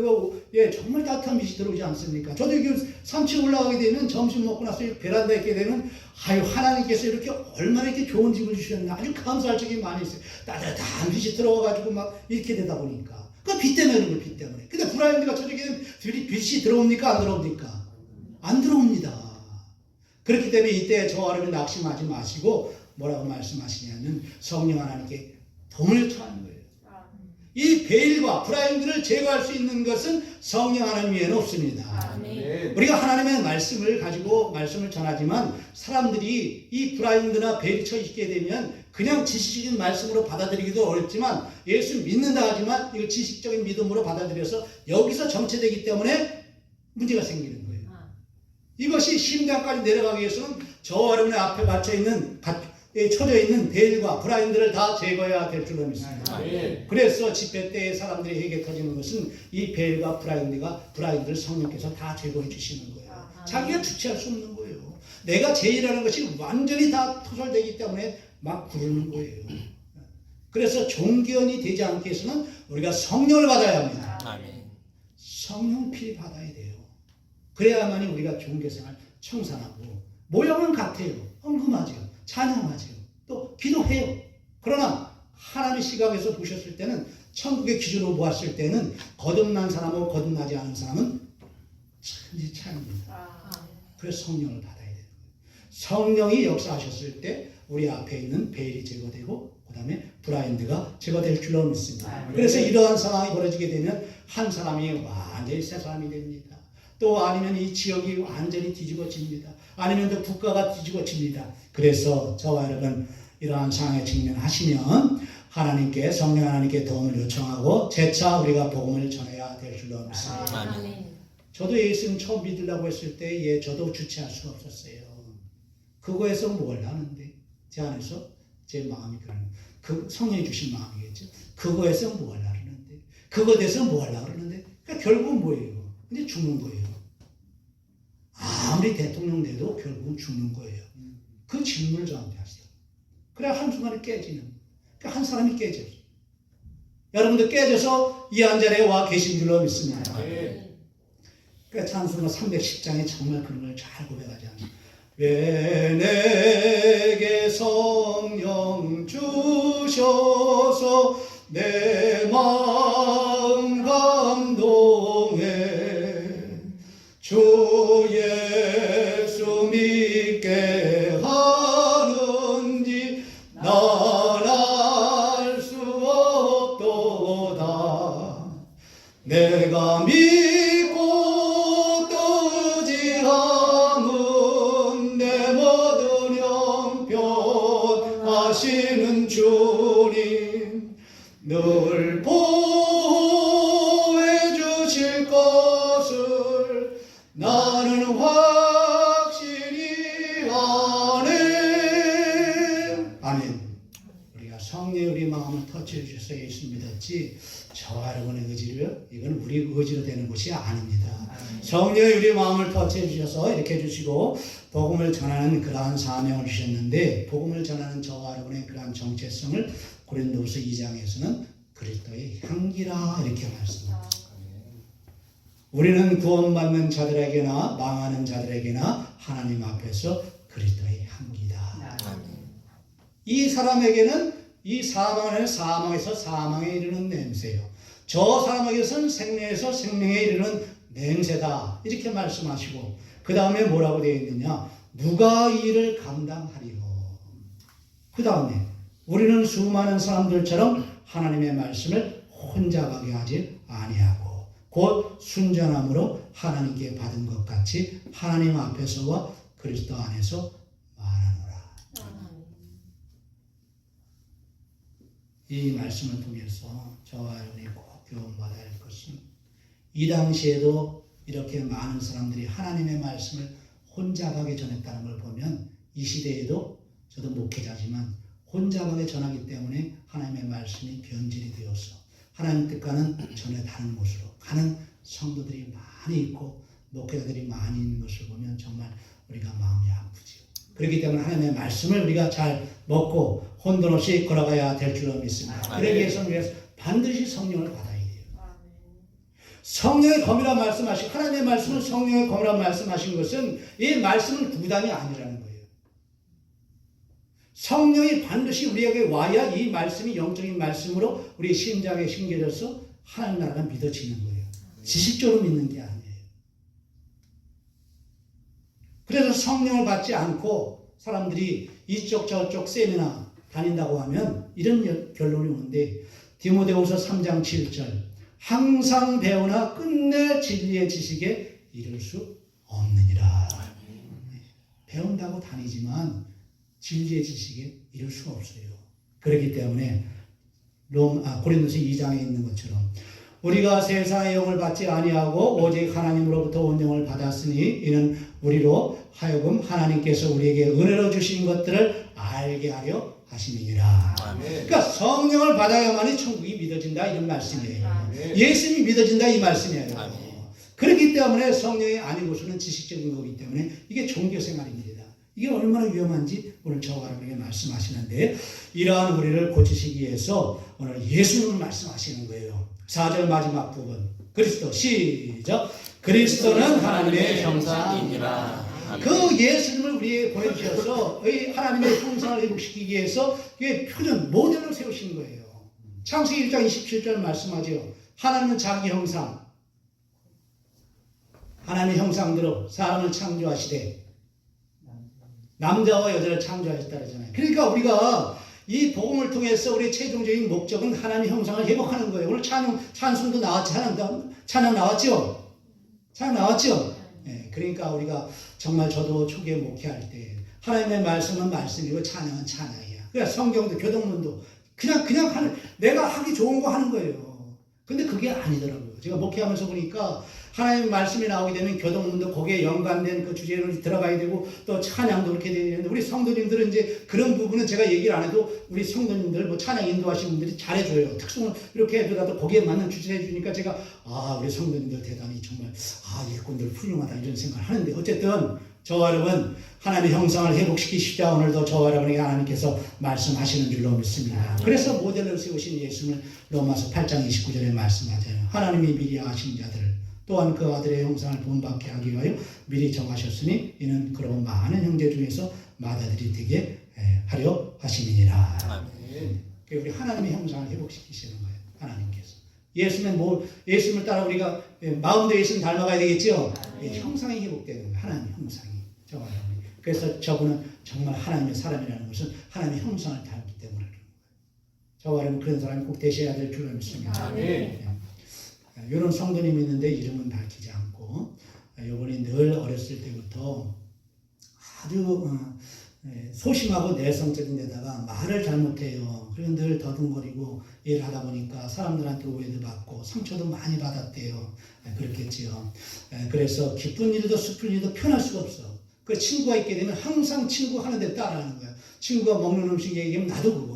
정말 따뜻한 빛이 들어오지 않습니까? 저도 여기 산책 올라가게 되면 점심 먹고 나서 베란다에 있게 되면 하나님께서 이렇게 얼마나 이렇게 좋은 집을 주셨나 아주 감사할 적이 많이 있어요. 따뜻한 빛이 들어와가지고 막 이렇게 되다 보니까 그 빛 때문에 그런 거예요. 빛 때문에. 근데 브라인드가 저쪽에는 빛이 들어옵니까? 안 들어옵니까? 안 들어옵니다. 그렇기 때문에 이때 저와 여러분 낙심하지 마시고 뭐라고 말씀하시냐면 성령 하나님께 도움을 청하는 거예요. 이 베일과 브라인드를 제거할 수 있는 것은 성령 하나님 외에는 없습니다. 아멘. 우리가 하나님의 말씀을 가지고 말씀을 전하지만 사람들이 이 브라인드나 베일이 쳐있게 되면 그냥 지식적인 말씀으로 받아들이기도 어렵지만 예수 믿는다 하지만 이걸 지식적인 믿음으로 받아들여서 여기서 정체되기 때문에 문제가 생기는 거예요. 이것이 심장까지 내려가기 위해서는 저와 여러분의 앞에 쳐져 있는 베일과 브라인드를 다 제거해야 될 줄로 믿습니다. 그래서 집회 때 사람들이 회개 터지는 것은 이 베일과 브라인드를 성령께서 다 제거해 주시는 거예요. 자기가 주체할 수 없는 거예요. 내가 제일하는 것이 완전히 다 토설되기 때문에 막 구르는 거예요. 그래서 종견이 되지 않게 해서는 우리가 성령을 받아야 합니다. 아멘. 성령 필히 받아야 돼요. 그래야만이 우리가 종교생활 청산하고 모양은 같아요. 헌금하죠. 찬양하죠. 또 기도해요. 그러나 하나님의 시각에서 보셨을 때는 천국의 기준으로 보았을 때는 거듭난 사람하고 거듭나지 않은 사람은 천지 차이입니다. 그래서 성령을 받아야 돼요. 성령이 역사하셨을 때 우리 앞에 있는 베일이 제거되고 그 다음에 브라인드가 제거될 줄로 믿습니다. 그래서 이러한 상황이 벌어지게 되면 한 사람이 완전히 새 사람이 됩니다. 또 아니면 이 지역이 완전히 뒤집어집니다. 아니면 또 국가가 뒤집어집니다. 그래서 저와 여러분 이러한 상황에 직면하시면 하나님께 성령 하나님께 도움을 요청하고 재차 우리가 복음을 전해야 될 줄로 믿습니다. 저도 예수님 처음 믿으려고 했을 때 저도 주체할 수가 없었어요. 그거에서 뭘 하는데 제 안에서 제 마음이 그 성령이 주신 마음이겠죠. 그거에서 뭘 하려는데 그거에 대해서 뭐 하려고 그러는데 그러니까 결국은 뭐예요? 이제 죽는 거예요. 아무리 대통령 돼도 결국은 죽는 거예요. 그 질문을 저한테 하시죠. 그래 한순간에 깨지는. 그러니까 한 사람이 깨져요. 여러분들 깨져서 이 한 자리에 와 계신 줄로 믿습니다. 그러니까 찬송가 310장에 정말 그런 걸 잘 고백하지 않아요. 왜 내게 성령 주셔서 내 마음 감동해 주 예수 믿게 하는지 난 알 수 없도다. 내가 믿고 또 의지함은 내 모든 형편 하시는 주님 늘 보호해 아멘. 우리가 성령의 우리 마음을 터치해 주셔서 예수 믿었지 저와 여러분의 의지를 이건 우리 의지로 되는 것이 아닙니다. 성령의 우리 마음을 터치해 주셔서 이렇게 해주시고 복음을 전하는 그러한 사명을 주셨는데 복음을 전하는 저와 여러분의 그러한 정체성을 고린도후서 2장에서는 그리스도의 향기라 이렇게 말씀합니다. 우리는 구원받는 자들에게나 망하는 자들에게나 하나님 앞에서 그리스도의 향기다. 이 사람에게는 이 사망에서 사망에 이르는 냄새요. 저 사람에게서는 생명에서 생명에 이르는 냄새다. 이렇게 말씀하시고 그 다음에 뭐라고 되어 있느냐? 누가 이 일을 감당하리요. 그 다음에 우리는 수많은 사람들처럼 하나님의 말씀을 혼자 가게 하지 아니하고 곧 순전함으로 하나님께 받은 것 같이 하나님 앞에서와 그리스도 안에서 말하노라. 이 말씀을 통해서 저와 여러분이 꼭 교훈받아야 할 것은 이 당시에도 이렇게 많은 사람들이 하나님의 말씀을 혼자 가게 전했다는 걸 보면 이 시대에도 저도 목회자지만 혼자 가게 전하기 때문에 하나님의 말씀이 변질이 되어서 하나님 뜻과는 전혀 다른 곳으로 가는 성도들이 많이 있고 목회자들이 많이 있는 것을 보면 정말 우리가 마음이 아프지요. 그렇기 때문에 하나님의 말씀을 우리가 잘 먹고 혼돈 없이 걸어가야 될 줄로 믿습니다. 그러기 위해서는 우리가 반드시 성령을 받아야 돼요. 성령의 검이라 말씀하신 하나님의 말씀은 성령의 검이라 말씀하신 것은 이 말씀은 구단이 아니라는 거예요. 성령이 반드시 우리에게 와야 이 말씀이 영적인 말씀으로 우리 심장에 심겨져서 하나님 나라가 믿어지는 거예요. 지식적으로 믿는 게 아니에요. 그래서 성령을 받지 않고 사람들이 이쪽 저쪽 세미나 다닌다고 하면 이런 결론이 오는데 디모데후서 3장 7절 항상 배우나 끝내 진리의 지식에 이를 수 없느니라. 배운다고 다니지만 진리의 지식에 이를 수가 없어요. 그렇기 때문에 고린도서 2장에 있는 것처럼 우리가 세상의 영을 받지 아니하고 오직 하나님으로부터 온 영을 받았으니 이는 우리로 하여금 하나님께서 우리에게 은혜로 주신 것들을 알게 하려 하심이니라. 그러니까 성령을 받아야만이 천국이 믿어진다 이런 말씀이에요. 예수님이 믿어진다 이 말씀이에요. 그렇기 때문에 성령이 아니고서는 지식적인 거기 때문에 이게 종교생활입니다. 이게 얼마나 위험한지 오늘 저와 여러분에게 말씀하시는데 이러한 우리를 고치시기 위해서 오늘 예수님을 말씀하시는 거예요. 4절 마지막 부분 그리스도 시작 그리스도는 하나님의 형상이니라. 그 예수님을 우리에게 보내주셔서 하나님의 형상을 회복시키기 위해서 표준 모델을 세우신 거예요. 창세기 1장 27절 말씀하죠. 하나님은 자기 형상 하나님의 형상대로 사람을 창조하시되 남자와 여자를 창조하셨다 그러잖아요. 그러니까 우리가 이 복음을 통해서 우리의 최종적인 목적은 하나님의 형상을 회복하는 거예요. 오늘 찬송도 나왔지, 찬양 나왔죠? 찬양 나왔죠? 네, 그러니까 우리가 정말 저도 초기에 목회할 때 하나님의 말씀은 말씀이고 찬양은 찬양이야. 그러니까 성경도 교동문도 그냥 하는 내가 하기 좋은 거 하는 거예요. 근데 그게 아니더라고요. 제가 목회하면서 보니까 하나님의 말씀이 나오게 되면 교동문도 거기에 연관된 그 주제로 들어가야 되고 또 찬양도 그렇게 되는데 우리 성도님들은 이제 그런 부분은 제가 얘기를 안 해도 우리 성도님들 뭐 찬양 인도하시는 분들이 잘해줘요. 특성을 이렇게 해더라도 거기에 맞는 주제를 해주니까 제가 우리 성도님들 대단히 정말 일꾼들 훌륭하다 이런 생각을 하는데 어쨌든 저와 여러분 하나님의 형상을 회복시키시자 오늘도 저와 여러분에게 하나님께서 말씀하시는 줄로 믿습니다. 그래서 모델로 세우신 예수님을 로마서 8장 29절에 말씀하잖아요. 하나님이 미리 아신 자들을 또한 그 아들의 형상을 본받게 하기 위하여 미리 정하셨으니 이는 그런 많은 형제 중에서 맏아들이 되게 하려 하심이니라. 우리 하나님의 형상을 회복시키시는 거예요. 하나님께서 예수님을 따라 우리가 마음도 예수님 닮아가야 되겠죠. 형상이 회복되는 거예요. 하나님의 형상이 저와 여러분. 그래서 저분은 정말 하나님의 사람이라는 것은 하나님의 형상을 닮기 때문에 그런 거예요. 저와 여러분 그런 사람이 꼭 되셔야 될 줄로 믿습니다. 이런 성도님이 있는데 이름은 밝히지 않고 이분이 늘 어렸을 때부터 아주 소심하고 내성적인 데다가 말을 잘못해요. 그리고 늘 더듬거리고 일을 하다 보니까 사람들한테 오해도 받고 상처도 많이 받았대요. 그렇겠지요. 그래서 기쁜 일도 슬픈 일도 표현할 수가 없어. 그 친구가 있게 되면 항상 친구 하는 데 따라하는 거야. 친구가 먹는 음식 얘기하면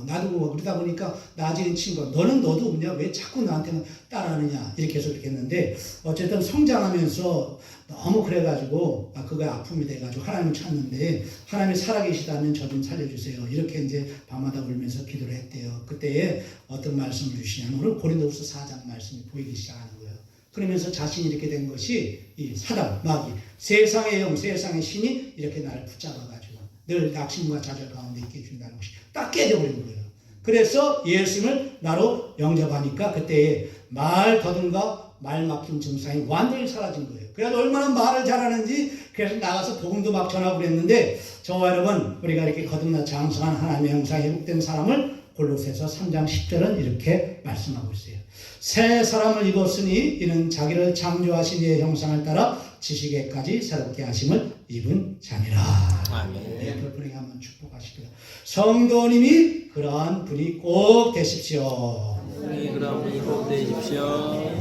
나도 그거. 그러다 보니까 나중에 친구가 너도 없냐? 왜 자꾸 나한테만 따라하느냐? 이렇게 해서 그렇게 했는데 어쨌든 성장하면서 너무 그래가지고 그게 아픔이 돼가지고 하나님을 찾는데 하나님이 살아계시다면 저 좀 살려주세요. 이렇게 이제 밤마다 울면서 기도를 했대요. 그때에 어떤 말씀을 주시냐면 오늘 고린도후서 4장 말씀이 보이기 시작하는 거예요. 그러면서 자신이 이렇게 된 것이 이 사단, 마귀, 세상의 영, 세상의 신이 이렇게 나를 붙잡아가지고 늘 낙심과 좌절 가운데 있게 해준다는 것이 딱 깨져버린 거예요. 그래서 예수님을 나로 영접하니까 그때 말 더듬과 말 막힌 증상이 완전히 사라진 거예요. 그래서 얼마나 말을 잘하는지 그래서 나가서 복음도 막 전하고 그랬는데 저와 여러분 우리가 이렇게 거듭나 장성한 하나님의 형상에 회복된 사람을 골로새서 3장 10절은 이렇게 말씀하고 있어요. 새 사람을 입었으니 이는 자기를 창조하신 이의 형상을 따라 지식에까지 새롭게 하심을 입은 자니라. 아멘. 네, 그분에게 한번 축복하시고요. 성도님이 그러한 분이 꼭 되십시오. 그런 분이 꼭 되십시오.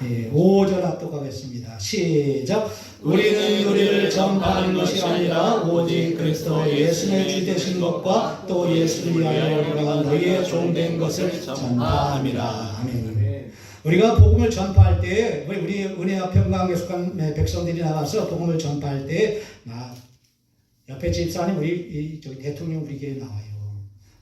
네, 5절 합독하겠습니다. 시작. 우리는 우리를 전파하는 것이 아니라 오직 그리스도 예수의 주 되신 것과 또 예수를 위하여 우리가 너희의 종된 것을 전파함이라. 아멘. 우리가 복음을 전파할 때 우리 은혜와 평강에 속한 백성들이 나와서 복음을 전파할 때 옆에 집사님 우리 저기 대통령 우리 교회 나와요.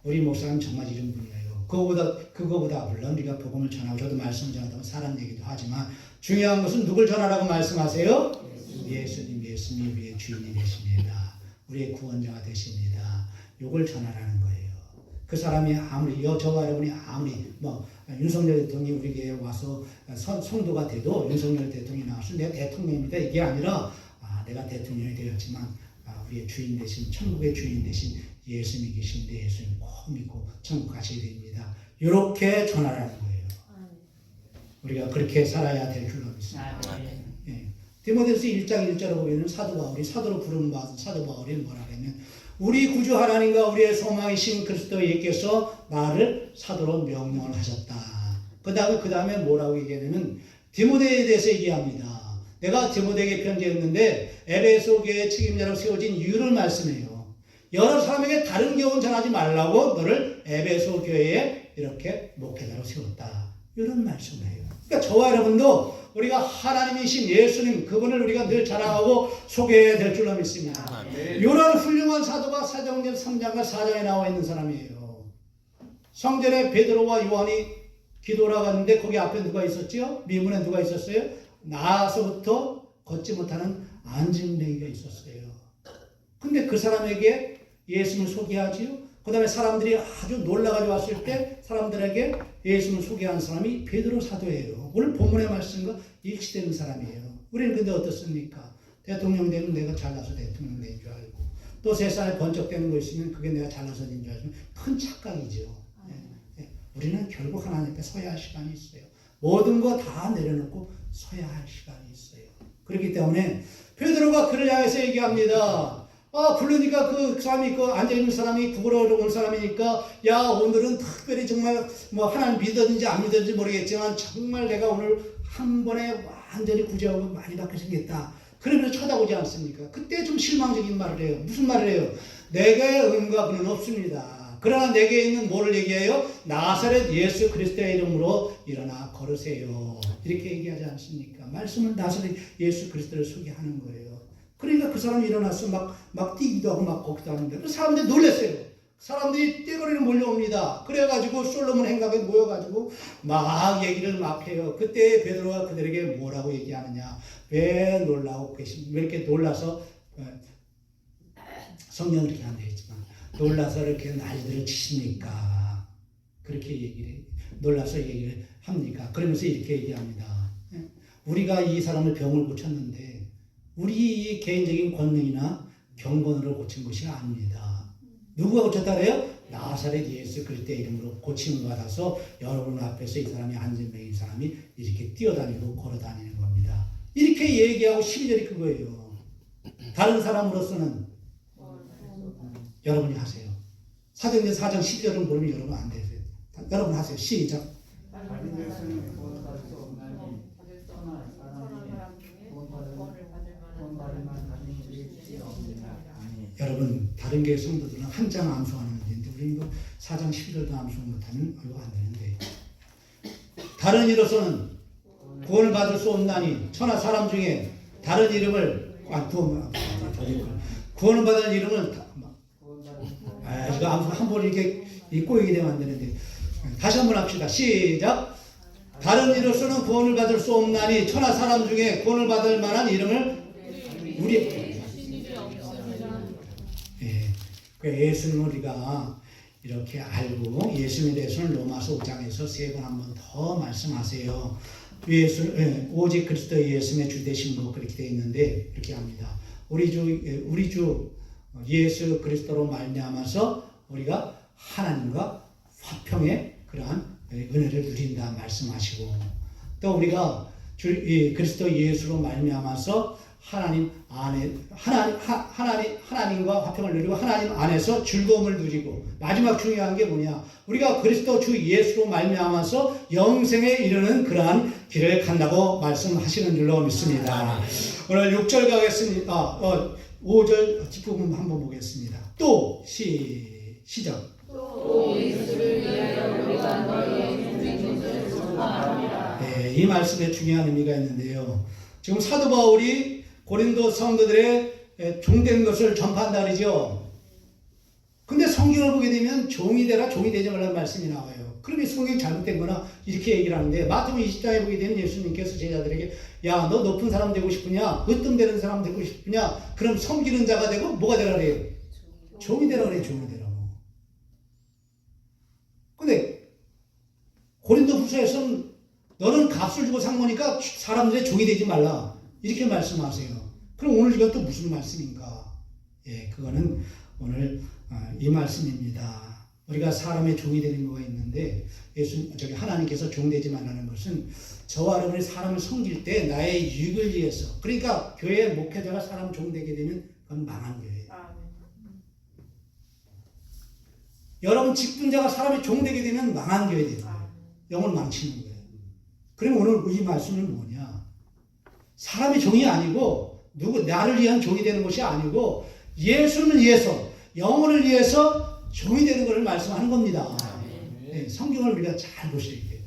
우리 목사님 정말 이런 분이에요. 그거보다 물론 우리가 복음을 전하고 저도 말씀 전하다 보면 사람 얘기도 하지만 중요한 것은 누굴 전하라고 말씀하세요? 예수님이 우리의 주인이 되십니다. 우리의 구원자가 되십니다. 이걸 전하라는 거예요. 그 사람이 아무리 저와 여러분이 아무리 윤석열 대통령이 우리 교회에 와서 성도가 돼도 윤석열 대통령이 나와서 내가 대통령입니다. 이게 아니라 내가 대통령이 되었지만 우리의 주인 되신 천국의 주인 되신 예수님이 계신데 예수님 꼭 믿고 천국 가셔야 됩니다. 이렇게 전하라는 거예요. 우리가 그렇게 살아야 될 줄로 믿습니다. 예. 디모데후서 1장 1절을 보면 사도로 부르는 받은 사도 바울이 뭐라 하냐면 우리 구주 하나님과 우리의 소망이신 그리스도 예수께서 나를 사도로 명령을 하셨다. 그 다음에 뭐라고 얘기하냐면 디모데에 대해서 얘기합니다. 내가 디모데에게 편지했는데 에베소 교회 책임자로 세워진 이유를 말씀해요. 여러 사람에게 다른 교훈 전하지 말라고 너를 에베소 교회에 이렇게 목회자로 세웠다. 이런 말씀을 해요. 그러니까 저와 여러분도 우리가 하나님이신 예수님 그분을 우리가 늘 자랑하고 소개해야 될 줄로 믿습니다. 이런 훌륭한 사도가 사도행전 3장과 4장에 나와 있는 사람이에요. 성전에 베드로와 요한이 기도를 하갔는데 거기 앞에 누가 있었죠? 미문에 누가 있었어요? 나서부터 걷지 못하는 안진뱅이가 있었어요. 근데 그 사람에게 예수님을 소개하지요. 그 다음에 사람들이 아주 놀라가지고 왔을 때 사람들에게 예수님을 소개한 사람이 베드로 사도예요. 오늘 본문의 말씀과 일치되는 사람이에요. 우리는 근데 어떻습니까? 대통령 되면 내가 잘나서 대통령 된 줄 알고 또 세상에 번쩍되는 거 있으면 그게 내가 잘나서 된 줄 알고 큰 착각이죠. 우리는 결국 하나님 앞에 서야 할 시간이 있어요. 모든 거 다 내려놓고 서야 할 시간이 있어요. 그렇기 때문에 베드로가 그를 향해서 얘기합니다. 부르니까 그 사람이 앉아있는 사람이 구걸하러 온 사람이니까 야 오늘은 특별히 정말 하나님 믿었는지 안 믿었는지 모르겠지만 정말 내가 오늘 한 번에 완전히 구제하고 많이 받게 생겼다. 그러면서 쳐다보지 않습니까? 그때 좀 실망적인 말을 해요. 무슨 말을 해요? 내게 은과 그는 없습니다. 그러나 내게 있는 뭐를 얘기해요? 나사렛 예수 그리스도의 이름으로 일어나 걸으세요. 이렇게 얘기하지 않습니까? 말씀은 나사렛 예수 그리스도를 소개하는 거예요. 그러니까 그 사람이 일어나서 막 뛰기도 하고 막 걷기도 하는데 그 사람들이 놀랐어요. 사람들이 떼거리로 몰려옵니다. 그래가지고 솔로몬 행각에 모여가지고 막 얘기를 막 해요. 그때 베드로가 그들에게 뭐라고 얘기하느냐? 왜 놀라고 계십니까? 왜 이렇게 놀라서 성경은 이렇게 안 되어 있지만 놀라서 이렇게 난리들을 치십니까? 그렇게 얘기를 해요. 놀라서 얘기를 합니까? 그러면서 이렇게 얘기합니다. 우리가 이 사람을 병을 고쳤는데 우리 개인적인 권능이나 경건으로 고친 것이 아닙니다. 누구가 고쳤다 그래요? 나사렛 예수 그리스도의 이름으로 고침을 받아서 여러분 앞에서 이 사람이 안진뱅이 사람이 이렇게 뛰어다니고 걸어다니는 겁니다. 이렇게 얘기하고 12절이 그거예요. 다른 사람으로서는 여러분이 하세요. 사도행전 4장 10절은 모르면 여러분 안 되세요. 여러분 하세요. 시작. 여러분 다른 교회 성도들은 한 장 암송하는 문제인데 우리는 이거 4장 11절도 암송 못하면 이거 안 되는데 다른 이로서는 구원을 받을 수 없나니 천하 사람 중에 다른 이름을 구원을 받을 이름을 이거 한 번 이렇게 꼬이게 되면 안 되는데 다시 한번 합시다. 시작. 다른 이로서는 구원을 받을 수 없나니 천하 사람 중에 구원을 받을 만한 이름을 우리 예수님을 우리가 이렇게 알고 예수님에 대해서는 로마서 5장에서 3번 한 번 더 말씀하세요. 오직 그리스도 예수님의 주 되신 것 그렇게 되어 있는데 이렇게 합니다. 우리 주 예수 그리스도로 말미암아서 우리가 하나님과 화평의 그러한 은혜를 누린다 말씀하시고 또 우리가 그리스도 예수로 말미암아서 하나님과 화평을 누리고 하나님 안에서 즐거움을 누리고 마지막 중요한 게 뭐냐? 우리가 그리스도 주 예수로 말미암아서 영생에 이르는 그러한 길을 간다고 말씀하시는 줄로 믿습니다. 오늘 6절 가겠습니다. 5절 뒷부분 한번 보겠습니다. 또 시작. 또 예수를 위하여 우리가 너희의 종된 것을 선포하노라. 네, 이 말씀에 중요한 의미가 있는데요. 지금 사도 바울이 고린도 성도들의 종된 것을 전파한다 그러죠. 근데 성경을 보게 되면 종이 되라 종이 되지 말라는 말씀이 나와요. 그러면 성경이 잘못된 거나 이렇게 얘기를 하는데 마태복음 20장에 보게 되면 예수님께서 제자들에게 야 너 높은 사람 되고 싶으냐? 으뜸되는 사람 되고 싶으냐? 그럼 섬기는 자가 되고 뭐가 되라 그래요? 종이 되라 그래요. 종이 되라고. 근데 고린도 후서에서는 너는 값을 주고 산 거니까 사람들의 종이 되지 말라. 이렇게 말씀하세요. 그럼 오늘 이건 또 무슨 말씀인가? 예, 그거는 오늘 이 말씀입니다. 우리가 사람의 종이 되는 거가 있는데 하나님께서 종 되지 말라는 것은 저와 여러분이 사람을 섬길 때 나의 유익을 위해서 그러니까 교회 목회자가 사람 종 되게 되면 그건 망한 교회예요. 여러분 직분자가 사람의 종 되게 되면 망한 교회 돼요. 영을 망치는 거예요. 그럼 오늘 이 말씀은 뭐냐? 사람의 종이 아니고 나를 위한 종이 되는 것이 아니고 예수를 위해서 영혼을 위해서 종이 되는 것을 말씀하는 겁니다. 네, 성경을 우리가 잘 보셔야 돼요.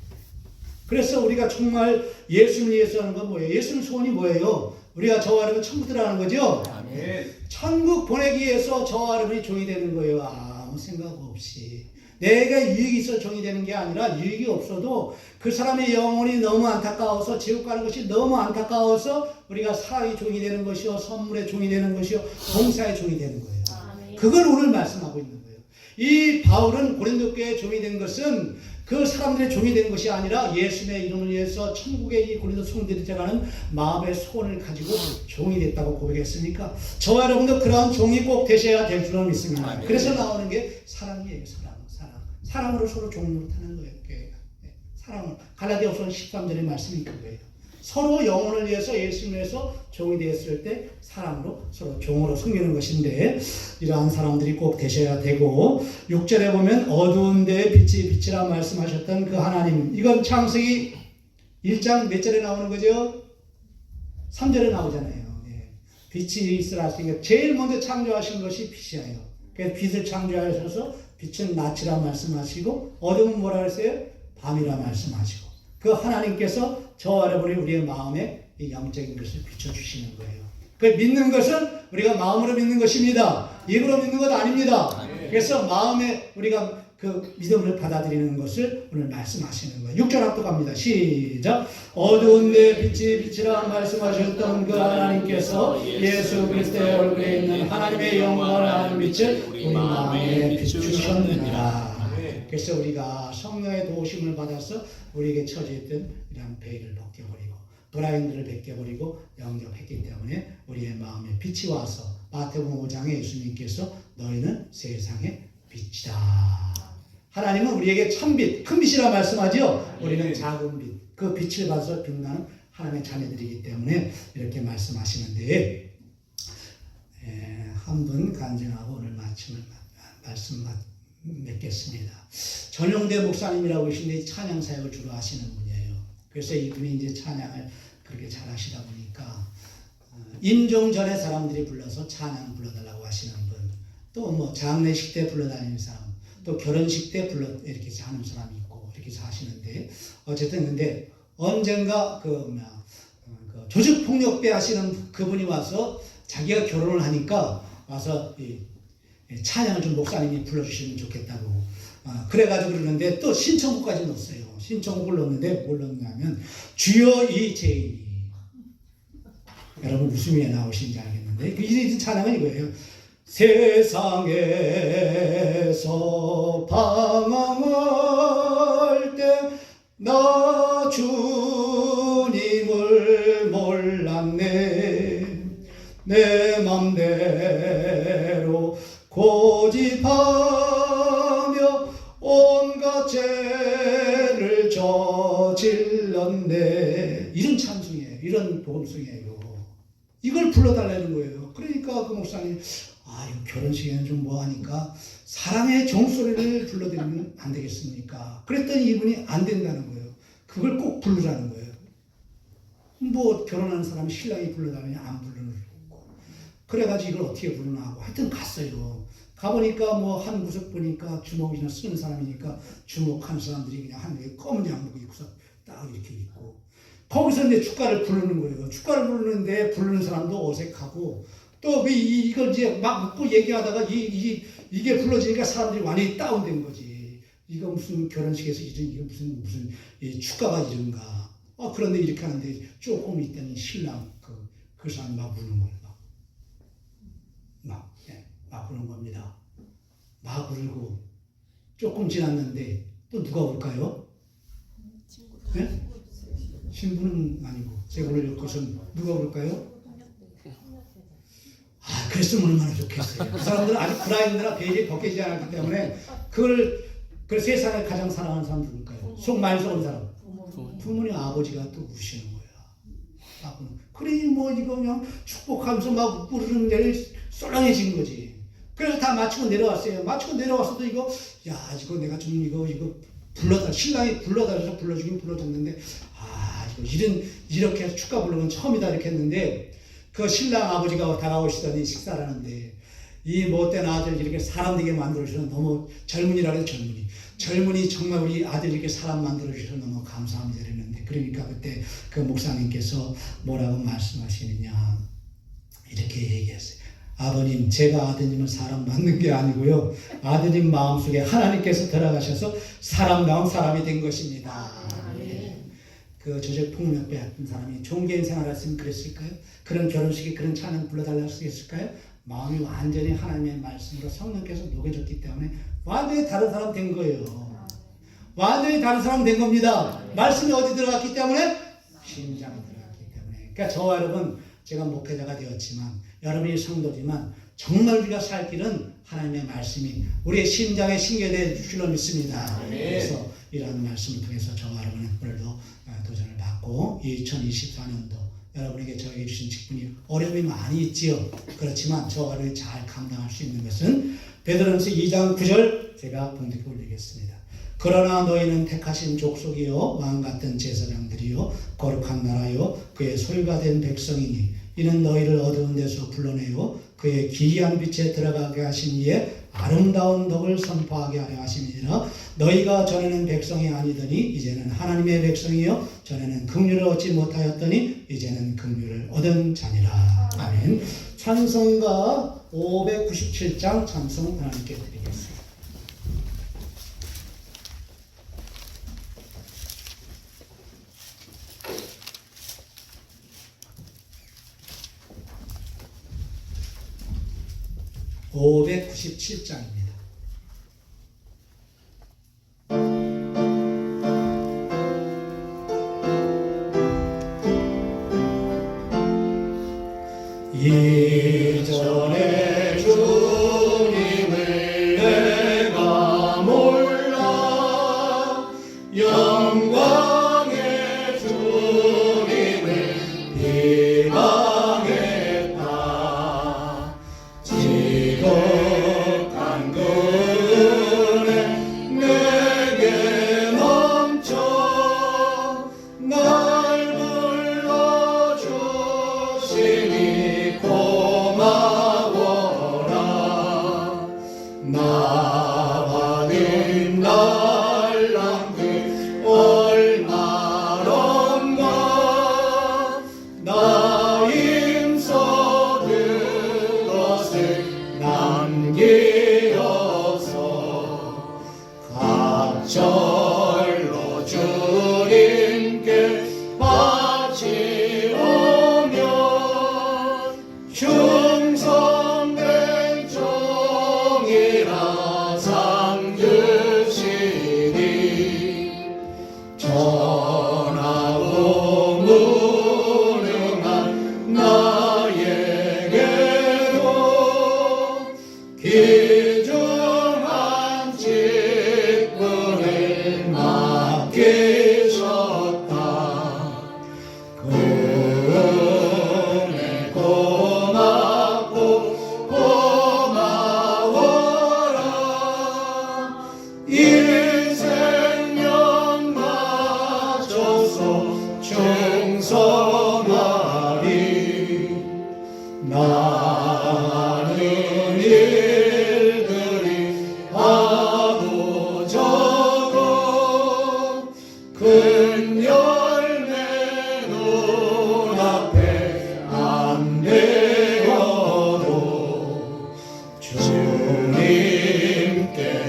그래서 우리가 정말 예수를 위해서 하는 건 뭐예요? 예수님 소원이 뭐예요? 우리가 저와 여러분 천국 들어가는 거죠? 아멘. 천국 보내기 위해서 저와 여러분이 종이 되는 거예요. 아무 생각 없이. 내가 유익이 있어 종이 되는 게 아니라 유익이 없어도 그 사람의 영혼이 너무 안타까워서 지옥 가는 것이 너무 안타까워서 우리가 사의 종이 되는 것이요 선물의 종이 되는 것이요 봉사의 종이 되는 거예요. 그걸 오늘 말씀하고 있는 거예요. 이 바울은 고린도 교회에 종이 된 것은 그 사람들의 종이 된 것이 아니라 예수님의 이름을 위해서 천국의 이 고린도 성도들이 되라는 마음의 소원을 가지고 종이 됐다고 고백했으니까 저와 여러분도 그러한 종이 꼭 되셔야 될 줄로 믿습니다. 그래서 나오는 게 사랑이에요. 사랑으로 서로 종으로 타는 거예요. 사랑으로. 갈라디아서 13절의 말씀이 그거예요. 서로 영혼을 위해서 예수님을 위해서 종이 되었을 때 사랑으로 서로 종으로 섬기는 것인데 이러한 사람들이 꼭 되셔야 되고 6절에 보면 어두운 데에 빛이 빛이라 말씀하셨던 그 하나님 이건 창세기 1장 몇 절에 나오는 거죠? 3절에 나오잖아요. 빛이 있으라 하시니까 제일 먼저 창조하신 것이 빛이에요. 그래서 빛을 창조하셔서 빛은 낮이라 말씀하시고 어둠은 뭐라 그랬어요? 밤이라 말씀하시고 그 하나님께서 저와 여러분이 우리의 마음에 이 영적인 것을 비춰주시는 거예요. 그 믿는 것은 우리가 마음으로 믿는 것입니다. 입으로 믿는 것 아닙니다. 그래서 마음에 우리가 그 믿음을 받아들이는 것을 오늘 말씀하시는 거예요. 6절 합독합니다. 시작. 어두운 데 빛이 빛이라 말씀하셨던 그 하나님께서 예수 그리스도의 얼굴에 있는 하나님의 영광을 아는 빛을 우리 마음에 비추셨느니라. 그래서 우리가 성령의 도우심을 받아서 우리에게 처지했던 이러한 베일을 벗겨버리고 브라인드를 벗겨버리고 영접했기 때문에 우리의 마음에 빛이 와서 마태복음 5장에 예수님께서 너희는 세상의 빛이다. 하나님은 우리에게 참빛, 큰 빛이라 말씀하죠. 우리는 작은 빛, 그 빛을 받아서 빛나는 하나님의 자녀들이기 때문에 이렇게 말씀하시는데 한 분 간증하고 오늘 말씀 맺겠습니다. 전용대 목사님이라고 계신데 찬양 사역을 주로 하시는 분이에요. 그래서 이분이 이제 찬양을 그렇게 잘 하시다 보니까 임종 전에 사람들이 불러서 찬양 불러달라고 하시는 분. 또 뭐 장례식 때 불러다니는 사람, 또 결혼식 때 불러 이렇게 하는 사람이 있고 이렇게 사시는데 어쨌든 근데 언젠가 그 조직 폭력배 하시는 그분이 와서 자기가 결혼을 하니까 와서 이 찬양을 좀 목사님이 불러주시면 좋겠다고 그래가지고 그러는데 또 신청곡까지 넣었어요. 신청곡을 넣었는데 뭘 넣었냐면 주여 이 죄인이 여러분 웃음이 왜 나오신지 알겠는데 이 찬양은 이거예요. 세상에서 방황할 때 나 주님을 몰랐네. 내 맘대로 고집하며 온갖 죄를 저질렀네. 이런 찬송이에요. 이런 복음송이에요. 이걸 불러달라는 거예요. 그러니까 그 목사님 이거 결혼식에는 좀 뭐하니까 사랑의 종소리를 불러드리면 안 되겠습니까? 그랬더니 이분이 안 된다는 거예요. 그걸 꼭 부르라는 거예요. 뭐 결혼하는 사람이 신랑이 불러달라면 안 부르는 거고. 그래가지고 이걸 어떻게 부르나 하고 하여튼 갔어요. 가보니까 뭐 한 구석 보니까 주먹이나 쓰는 사람이니까 주먹하는 사람들이 그냥 한국에 검은 양복 입고서 딱 이렇게 있고 거기서 이제 축가를 부르는 거예요. 축가를 부르는데 부르는 사람도 어색하고 또 이걸 이제 막 묻고 얘기하다가 이게 불러지니까 사람들이 완전히 다운된 거지. 이거 무슨 결혼식에서 이게 무슨 축가가 이런가. 그런데 이렇게 하는데 조금 있더니 신랑 그 사람이 막 부르는 거예요. 막 부르는 겁니다. 막 부르고 조금 지났는데 또 누가 올까요? 네? 신부는 아니고 제가 오늘 것은 누가 올까요? 그랬으면 얼마나 좋겠어요. 그 사람들은 아직 브라인드나 베일이 벗겨지지 않았기 때문에 그걸 세상에 가장 사랑하는 사람 누굴까요? 속 많이 썩은 사람. 부모님 아버지가 또 우시는 거야. 그러니 뭐 이거 그냥 축복하면서 막 부르는 데를 썰렁해진 거지. 그래서 다 마치고 내려왔어요. 마치고 내려와서도 이거 내가 좀 이거 신랑이 불러달라서 불러주긴 불러줬는데 이렇게 해서 축가 부르는 건 처음이다 이렇게 했는데 그 신랑 아버지가 다가오시더니 식사를 하는데 이 못된 아들 이렇게 사람 되게 만들어주셔서 너무 젊은이라 해서 젊은이 정말 우리 아들 이렇게 사람 만들어주셔서 너무 감사합니다 이랬는데 그러니까 그때 그 목사님께서 뭐라고 말씀하시느냐 이렇게 얘기했어요. 아버님 제가 아드님은 사람 만든 게 아니고요. 아드님 마음속에 하나님께서 들어가셔서 사람다운 사람이 된 것입니다. 그 조직 폭력배 같은 사람이 종교인 생활했으면 그랬을까요? 그런 결혼식에 그런 찬양 불러달라고 했을까요? 마음이 완전히 하나님의 말씀으로 성령께서 녹여줬기 때문에 완전히 다른 사람 된 거예요. 완전히 다른 사람 된 겁니다. 말씀이 어디 들어갔기 때문에? 심장에 들어갔기 때문에. 그러니까 저와 여러분 제가 목회자가 되었지만 여러분이 성도지만 정말 우리가 살 길은 하나님의 말씀이 우리의 심장에 심겨될 줄로 믿습니다. 그래서 이러한 말씀을 통해서 저와 여러분의 오늘도 도전을 받고 2024년도 여러분에게 저에게 주신 직분이 어려움이 많이 있지요. 그렇지만 저와 여러분이 잘 감당할 수 있는 것은 베드로전서 2장 9절 제가 봉독해 올리겠습니다. 그러나 너희는 택하신 족속이요 왕같은 제사장들이요 거룩한 나라요 그의 소유가 된 백성이니 이는 너희를 어두운 데서 불러내요 그의 기이한 빛에 들어가게 하신 이의 아름다운 덕을 선포하게 하려 하심이니라. 너희가 전에는 백성이 아니더니 이제는 하나님의 백성이요 전에는 긍휼을 얻지 못하였더니 이제는 긍휼을 얻은 자니라. 아멘. 찬송가 597장 찬송 하나님께 드리겠습니다. (597장입니다) 이전에 주님을 내가 몰라 영광의 주님을 비방했다. 지극한 절로 주님께 바치오면 충성된 종이라 상 주시니 전하고 무능한 나에게도 귀중한 직분을 맡기셨다. 그 은혜 고맙고 고마워라. 이 생명 맞춰서 충성하리. 많은 일들이 하도 적어 큰 열매 눈앞에 안 되어도 주님께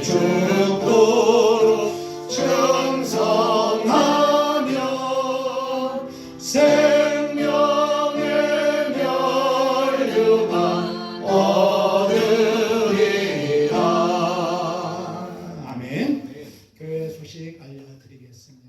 죽도록 충성하며 생명의 면류만 얻으리라. 아멘. 교회 소식 알려드리겠습니다.